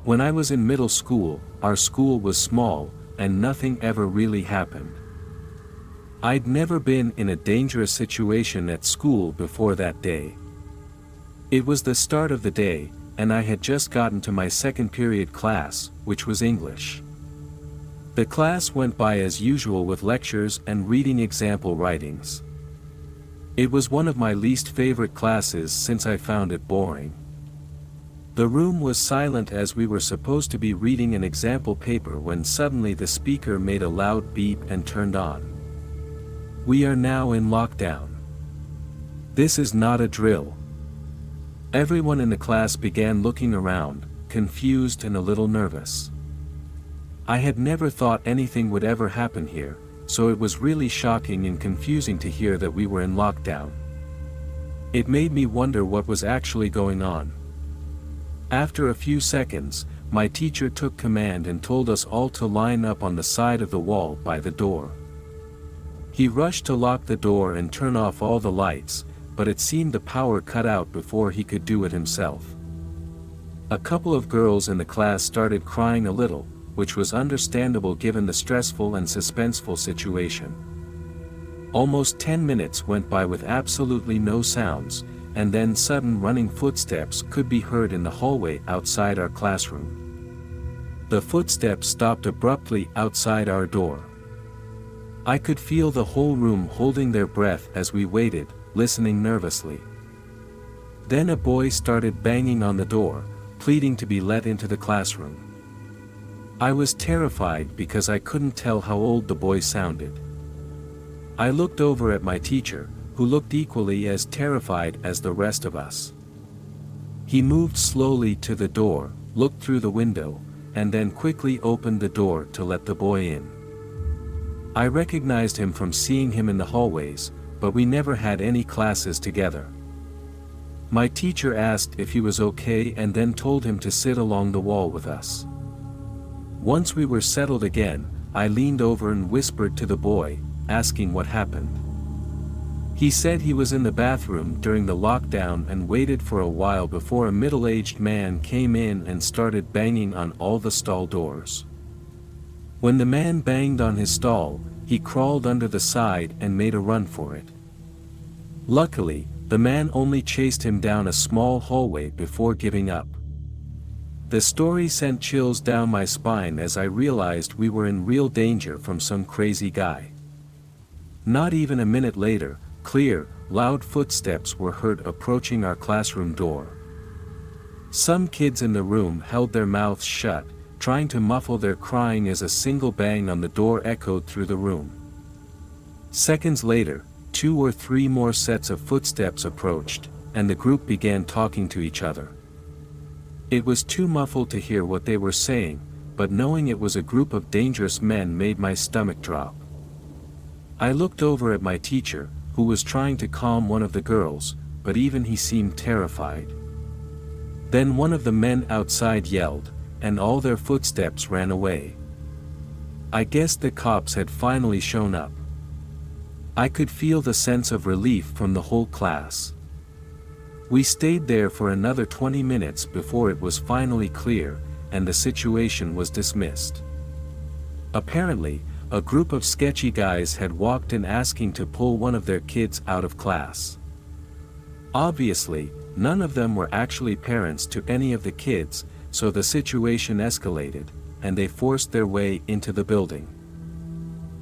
When I was in middle school, our school was small, and nothing ever really happened. I'd never been in a dangerous situation at school before that day. It was the start of the day, and I had just gotten to my second period class, which was English. The class went by as usual with lectures and reading example writings. It was one of my least favorite classes since I found it boring. The room was silent as we were supposed to be reading an example paper when suddenly the speaker made a loud beep and turned on. We are now in lockdown. This is not a drill. Everyone in the class began looking around, confused and a little nervous. I had never thought anything would ever happen here, so it was really shocking and confusing to hear that we were in lockdown. It made me wonder what was actually going on. After a few seconds, my teacher took command and told us all to line up on the side of the wall by the door. He rushed to lock the door and turn off all the lights, but it seemed the power cut out before he could do it himself. A couple of girls in the class started crying a little, which was understandable given the stressful and suspenseful situation. Almost 10 minutes went by with absolutely no sounds, and then sudden running footsteps could be heard in the hallway outside our classroom. The footsteps stopped abruptly outside our door. I could feel the whole room holding their breath as we waited, listening nervously. Then a boy started banging on the door, pleading to be let into the classroom. I was terrified because I couldn't tell how old the boy sounded. I looked over at my teacher, who looked equally as terrified as the rest of us. He moved slowly to the door, looked through the window, and then quickly opened the door to let the boy in. I recognized him from seeing him in the hallways, but we never had any classes together. My teacher asked if he was okay and then told him to sit along the wall with us. Once we were settled again, I leaned over and whispered to the boy, asking what happened. He said he was in the bathroom during the lockdown and waited for a while before a middle-aged man came in and started banging on all the stall doors. When the man banged on his stall, he crawled under the side and made a run for it. Luckily, the man only chased him down a small hallway before giving up. The story sent chills down my spine as I realized we were in real danger from some crazy guy. Not even a minute later, clear, loud footsteps were heard approaching our classroom door. Some kids in the room held their mouths shut, trying to muffle their crying as a single bang on the door echoed through the room. Seconds later, 2 or 3 more sets of footsteps approached, and the group began talking to each other. It was too muffled to hear what they were saying, but knowing it was a group of dangerous men made my stomach drop. I looked over at my teacher, who was trying to calm one of the girls, but even he seemed terrified. Then one of the men outside yelled, and all their footsteps ran away. I guessed the cops had finally shown up. I could feel the sense of relief from the whole class. We stayed there for another 20 minutes before it was finally clear, and the situation was dismissed. Apparently, a group of sketchy guys had walked in asking to pull one of their kids out of class. Obviously, none of them were actually parents to any of the kids, so the situation escalated, and they forced their way into the building.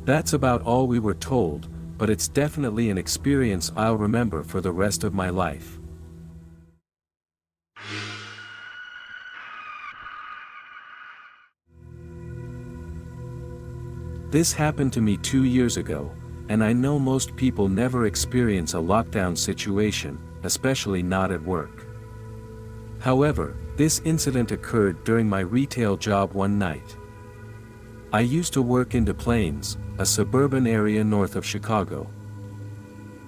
That's about all we were told, but it's definitely an experience I'll remember for the rest of my life. This happened to me 2 years ago, and I know most people never experience a lockdown situation, especially not at work. However, this incident occurred during my retail job one night. I used to work in Des Plaines, a suburban area north of Chicago.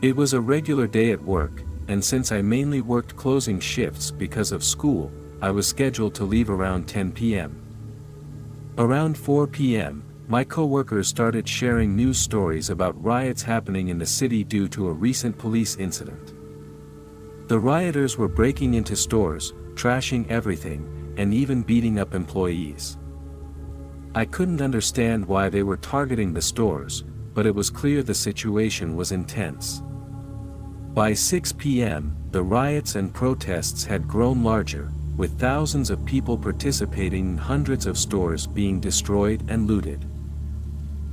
It was a regular day at work, and since I mainly worked closing shifts because of school, I was scheduled to leave around 10 p.m. Around 4 p.m., my co-workers started sharing news stories about riots happening in the city due to a recent police incident. The rioters were breaking into stores, trashing everything, and even beating up employees. I couldn't understand why they were targeting the stores, but it was clear the situation was intense. By 6 p.m., the riots and protests had grown larger, with thousands of people participating and hundreds of stores being destroyed and looted.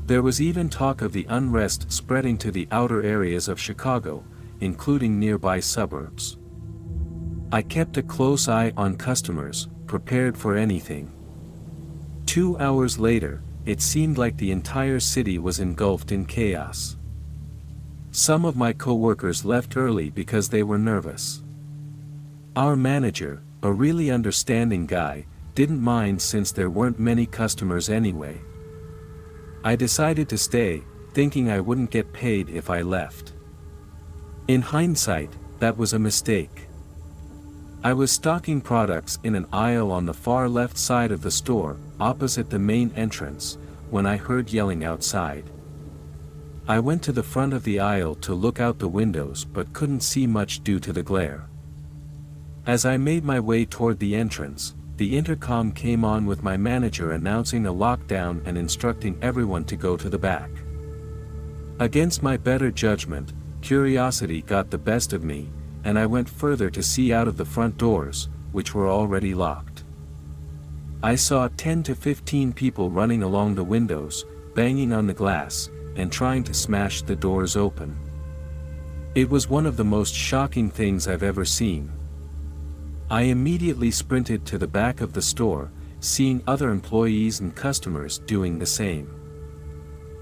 There was even talk of the unrest spreading to the outer areas of Chicago, including nearby suburbs. I kept a close eye on customers, prepared for anything. 2 hours later, it seemed like the entire city was engulfed in chaos. Some of my coworkers left early because they were nervous. Our manager, a really understanding guy, didn't mind since there weren't many customers anyway. I decided to stay, thinking I wouldn't get paid if I left. In hindsight, that was a mistake. I was stocking products in an aisle on the far left side of the store, opposite the main entrance, when I heard yelling outside. I went to the front of the aisle to look out the windows but couldn't see much due to the glare. As I made my way toward the entrance, the intercom came on with my manager announcing a lockdown and instructing everyone to go to the back. Against my better judgment, curiosity got the best of me, and I went further to see out of the front doors, which were already locked. I saw 10 to 15 people running along the windows, banging on the glass, and trying to smash the doors open. It was one of the most shocking things I've ever seen. I immediately sprinted to the back of the store, seeing other employees and customers doing the same.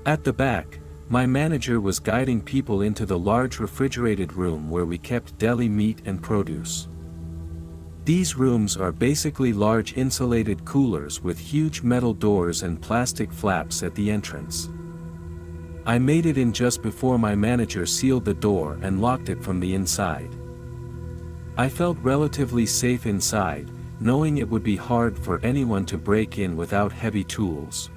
At the back, my manager was guiding people into the large refrigerated room where we kept deli meat and produce. These rooms are basically large insulated coolers with huge metal doors and plastic flaps at the entrance. I made it in just before my manager sealed the door and locked it from the inside. I felt relatively safe inside, knowing it would be hard for anyone to break in without heavy tools.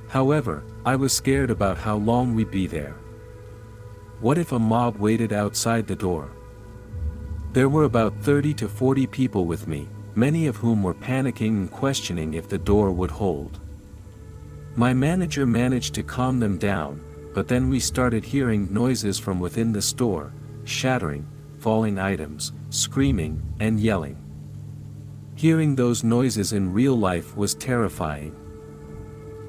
However, I was scared about how long we'd be there. What if a mob waited outside the door? There were about 30 to 40 people with me, many of whom were panicking and questioning if the door would hold. My manager managed to calm them down, but then we started hearing noises from within the store, shattering, falling items, screaming, and yelling. Hearing those noises in real life was terrifying.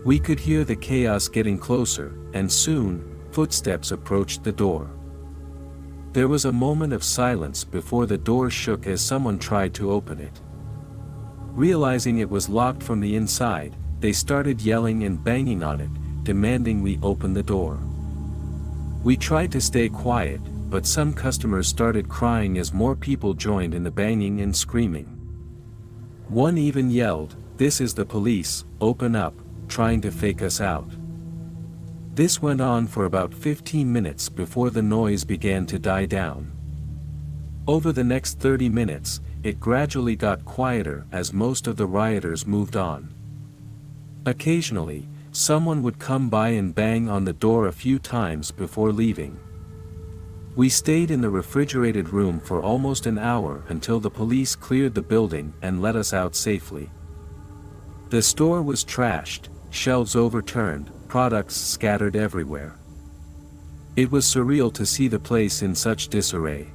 We could hear the chaos getting closer, and soon, footsteps approached the door. There was a moment of silence before the door shook as someone tried to open it. Realizing it was locked from the inside, they started yelling and banging on it, demanding we open the door. We tried to stay quiet, but some customers started crying as more people joined in the banging and screaming. One even yelled, "This is the police, open up," trying to fake us out. This went on for about 15 minutes before the noise began to die down. Over the next 30 minutes, it gradually got quieter as most of the rioters moved on. Occasionally, someone would come by and bang on the door a few times before leaving. We stayed in the refrigerated room for almost an hour until the police cleared the building and let us out safely. The store was trashed, shelves overturned, products scattered everywhere. It was surreal to see the place in such disarray.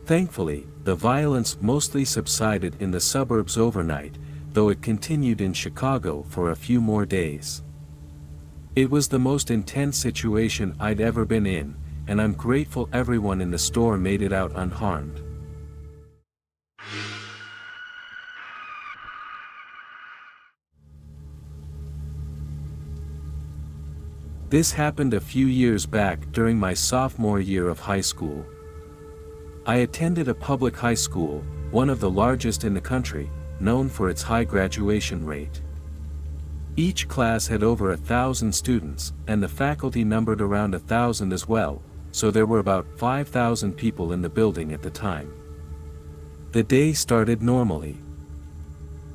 Thankfully, the violence mostly subsided in the suburbs overnight, though it continued in Chicago for a few more days. It was the most intense situation I'd ever been in, and I'm grateful everyone in the store made it out unharmed. This happened a few years back during my sophomore year of high school. I attended a public high school, one of the largest in the country, known for its high graduation rate. Each class had over 1,000 students, and the faculty numbered around 1,000 as well, so there were about 5,000 people in the building at the time. The day started normally.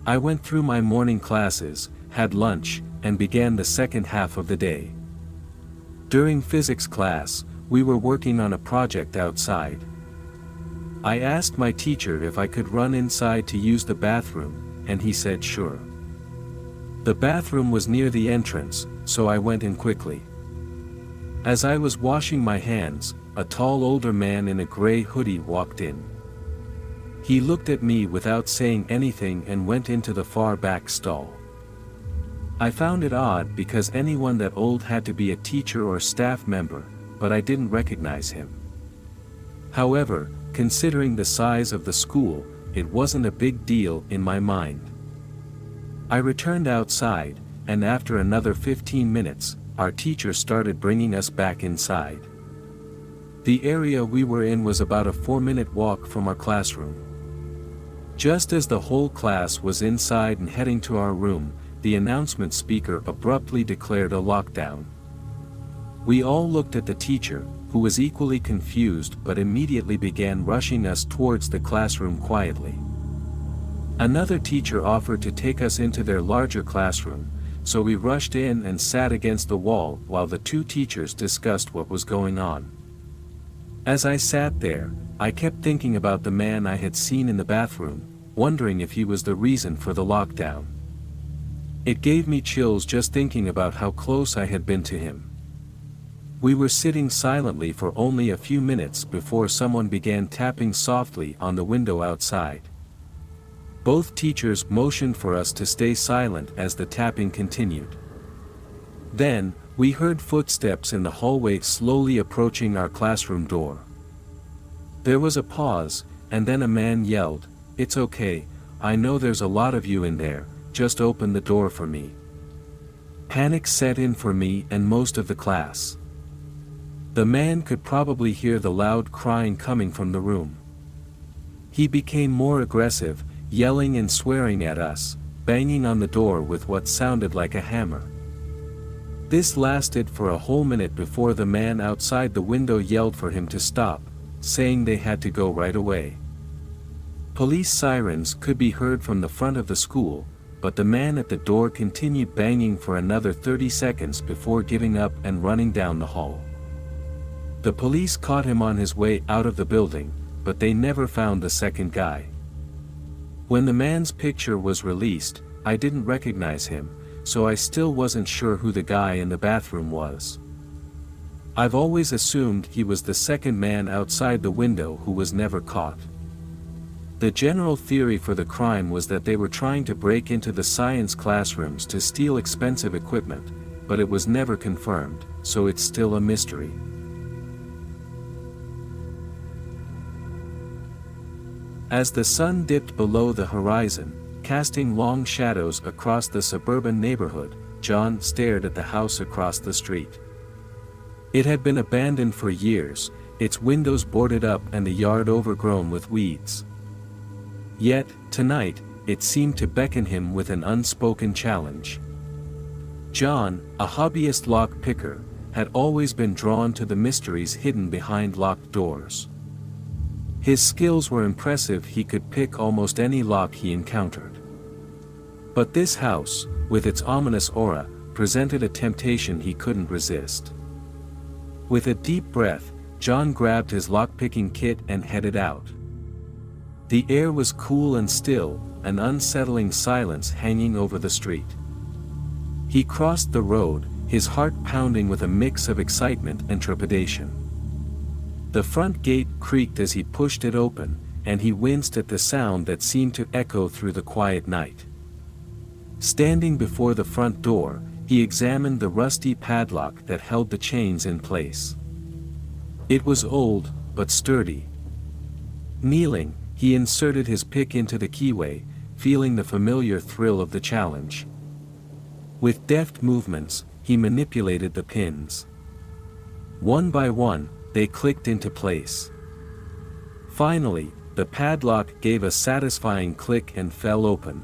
I went through my morning classes, had lunch, and began the second half of the day. During physics class, we were working on a project outside. I asked my teacher if I could run inside to use the bathroom, and he said sure. The bathroom was near the entrance, so I went in quickly. As I was washing my hands, a tall older man in a gray hoodie walked in. He looked at me without saying anything and went into the far back stall. I found it odd because anyone that old had to be a teacher or staff member, but I didn't recognize him. However, considering the size of the school, it wasn't a big deal in my mind. I returned outside, and after another 15 minutes, our teacher started bringing us back inside. The area we were in was about a 4-minute walk from our classroom. Just as the whole class was inside and heading to our room, the announcement speaker abruptly declared a lockdown. We all looked at the teacher, who was equally confused but immediately began rushing us towards the classroom quietly. Another teacher offered to take us into their larger classroom, so we rushed in and sat against the wall while the two teachers discussed what was going on. As I sat there, I kept thinking about the man I had seen in the bathroom, wondering if he was the reason for the lockdown. It gave me chills just thinking about how close I had been to him. We were sitting silently for only a few minutes before someone began tapping softly on the window outside. Both teachers motioned for us to stay silent as the tapping continued. Then, we heard footsteps in the hallway slowly approaching our classroom door. There was a pause, and then a man yelled, "It's okay, I know there's a lot of you in there, just open the door for me." Panic set in for me and most of the class. The man could probably hear the loud crying coming from the room. He became more aggressive, yelling and swearing at us, banging on the door with what sounded like a hammer. This lasted for a whole minute before the man outside the window yelled for him to stop, saying they had to go right away. Police sirens could be heard from the front of the school, but the man at the door continued banging for another 30 seconds before giving up and running down the hall. The police caught him on his way out of the building, but they never found the second guy. When the man's picture was released, I didn't recognize him, so I still wasn't sure who the guy in the bathroom was. I've always assumed he was the second man outside the window who was never caught. The general theory for the crime was that they were trying to break into the science classrooms to steal expensive equipment, but it was never confirmed, so it's still a mystery. As the sun dipped below the horizon, casting long shadows across the suburban neighborhood, John stared at the house across the street. It had been abandoned for years, its windows boarded up and the yard overgrown with weeds. Yet, tonight, it seemed to beckon him with an unspoken challenge. John, a hobbyist lock picker, had always been drawn to the mysteries hidden behind locked doors. His skills were impressive, he could pick almost any lock he encountered. But this house, with its ominous aura, presented a temptation he couldn't resist. With a deep breath, John grabbed his lockpicking kit and headed out. The air was cool and still, an unsettling silence hanging over the street. He crossed the road, his heart pounding with a mix of excitement and trepidation. The front gate creaked as he pushed it open, and he winced at the sound that seemed to echo through the quiet night. Standing before the front door, he examined the rusty padlock that held the chains in place. It was old, but sturdy. Kneeling, he inserted his pick into the keyway, feeling the familiar thrill of the challenge. With deft movements, he manipulated the pins. One by one, they clicked into place. Finally, the padlock gave a satisfying click and fell open.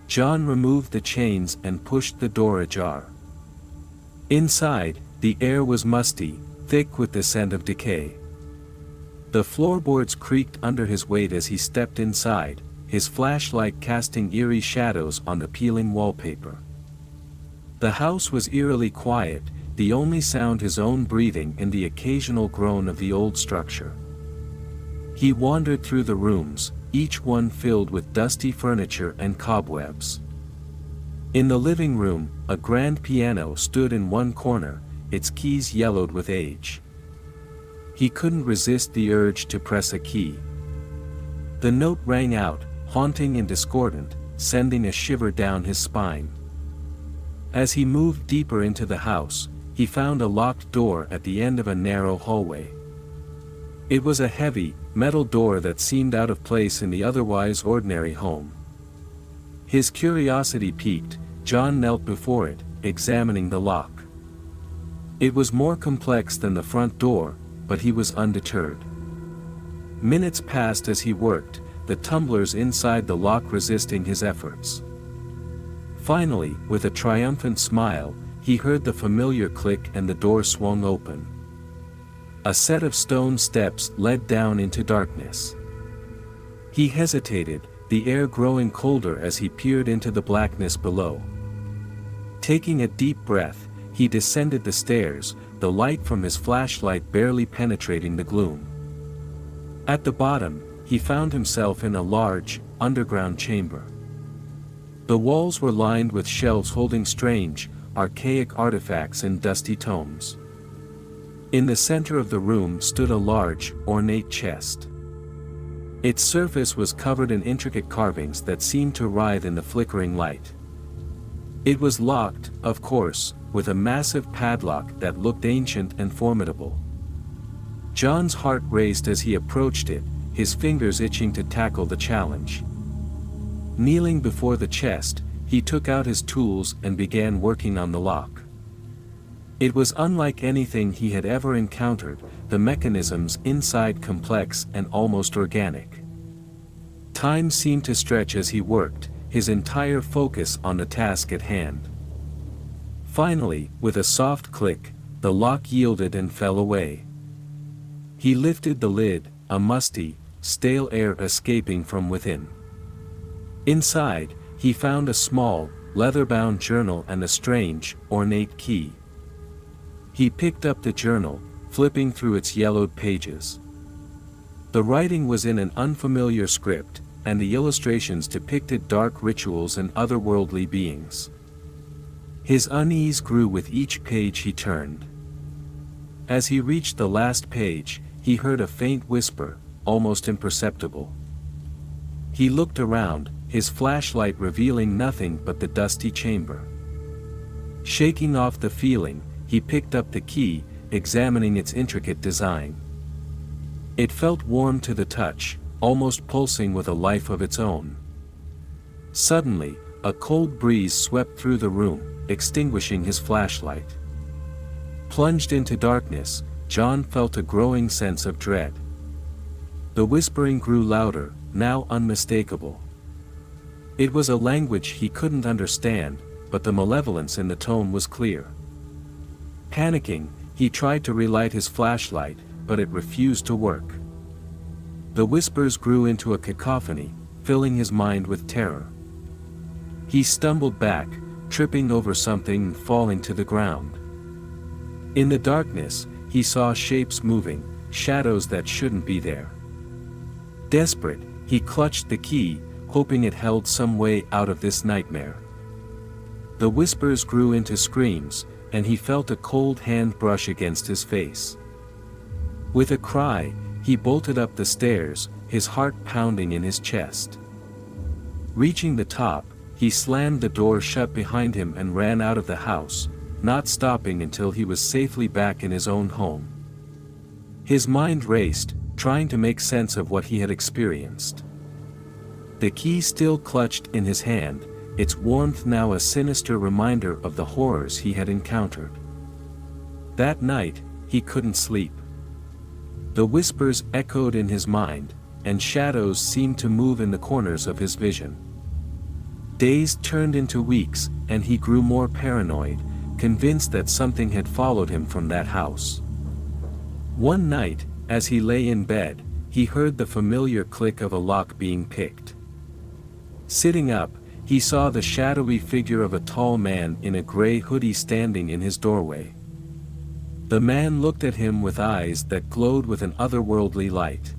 John removed the chains and pushed the door ajar. Inside, the air was musty, thick with the scent of decay. The floorboards creaked under his weight as he stepped inside, his flashlight casting eerie shadows on the peeling wallpaper. The house was eerily quiet, the only sound his own breathing and the occasional groan of the old structure. He wandered through the rooms, each one filled with dusty furniture and cobwebs. In the living room, a grand piano stood in one corner, its keys yellowed with age. He couldn't resist the urge to press a key. The note rang out, haunting and discordant, sending a shiver down his spine. As he moved deeper into the house, he found a locked door at the end of a narrow hallway. It was a heavy, metal door that seemed out of place in the otherwise ordinary home. His curiosity piqued, John knelt before it, examining the lock. It was more complex than the front door, but he was undeterred. Minutes passed as he worked, the tumblers inside the lock resisting his efforts. Finally, with a triumphant smile, he heard the familiar click and the door swung open. A set of stone steps led down into darkness. He hesitated, the air growing colder as he peered into the blackness below. Taking a deep breath, he descended the stairs, the light from his flashlight barely penetrating the gloom. At the bottom, he found himself in a large, underground chamber. The walls were lined with shelves holding strange, archaic artifacts and dusty tomes. In the center of the room stood a large, ornate chest. Its surface was covered in intricate carvings that seemed to writhe in the flickering light. It was locked, of course, with a massive padlock that looked ancient and formidable. John's heart raced as he approached it, his fingers itching to tackle the challenge. Kneeling before the chest, he took out his tools and began working on the lock. It was unlike anything he had ever encountered, the mechanisms inside complex and almost organic. Time seemed to stretch as he worked, his entire focus on the task at hand. Finally, with a soft click, the lock yielded and fell away. He lifted the lid, a musty, stale air escaping from within. Inside, he found a small, leather-bound journal and a strange, ornate key. He picked up the journal, flipping through its yellowed pages. The writing was in an unfamiliar script, and the illustrations depicted dark rituals and otherworldly beings. His unease grew with each page he turned. As he reached the last page, he heard a faint whisper, almost imperceptible. He looked around, his flashlight revealing nothing but the dusty chamber. Shaking off the feeling, he picked up the key, examining its intricate design. It felt warm to the touch, almost pulsing with a life of its own. Suddenly, a cold breeze swept through the room, extinguishing his flashlight. Plunged into darkness, John felt a growing sense of dread. The whispering grew louder, now unmistakable. It was a language he couldn't understand, but the malevolence in the tone was clear. Panicking, he tried to relight his flashlight, but it refused to work. The whispers grew into a cacophony, filling his mind with terror. He stumbled back, tripping over something and falling to the ground. In the darkness, he saw shapes moving, shadows that shouldn't be there. Desperate, he clutched the key, hoping it held some way out of this nightmare. The whispers grew into screams, and he felt a cold hand brush against his face. With a cry, he bolted up the stairs, his heart pounding in his chest. Reaching the top, he slammed the door shut behind him and ran out of the house, not stopping until he was safely back in his own home. His mind raced, trying to make sense of what he had experienced. The key still clutched in his hand, its warmth now a sinister reminder of the horrors he had encountered. That night, he couldn't sleep. The whispers echoed in his mind, and shadows seemed to move in the corners of his vision. Days turned into weeks, and he grew more paranoid, convinced that something had followed him from that house. One night, as he lay in bed, he heard the familiar click of a lock being picked. Sitting up, he saw the shadowy figure of a tall man in a gray hoodie standing in his doorway. The man looked at him with eyes that glowed with an otherworldly light.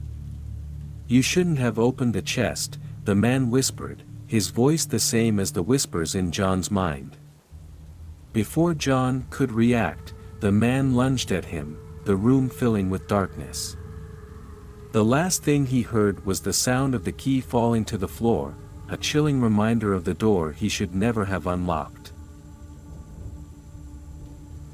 "You shouldn't have opened the chest," the man whispered, his voice the same as the whispers in John's mind. Before John could react, the man lunged at him, the room filling with darkness. The last thing he heard was the sound of the key falling to the floor, a chilling reminder of the door he should never have unlocked.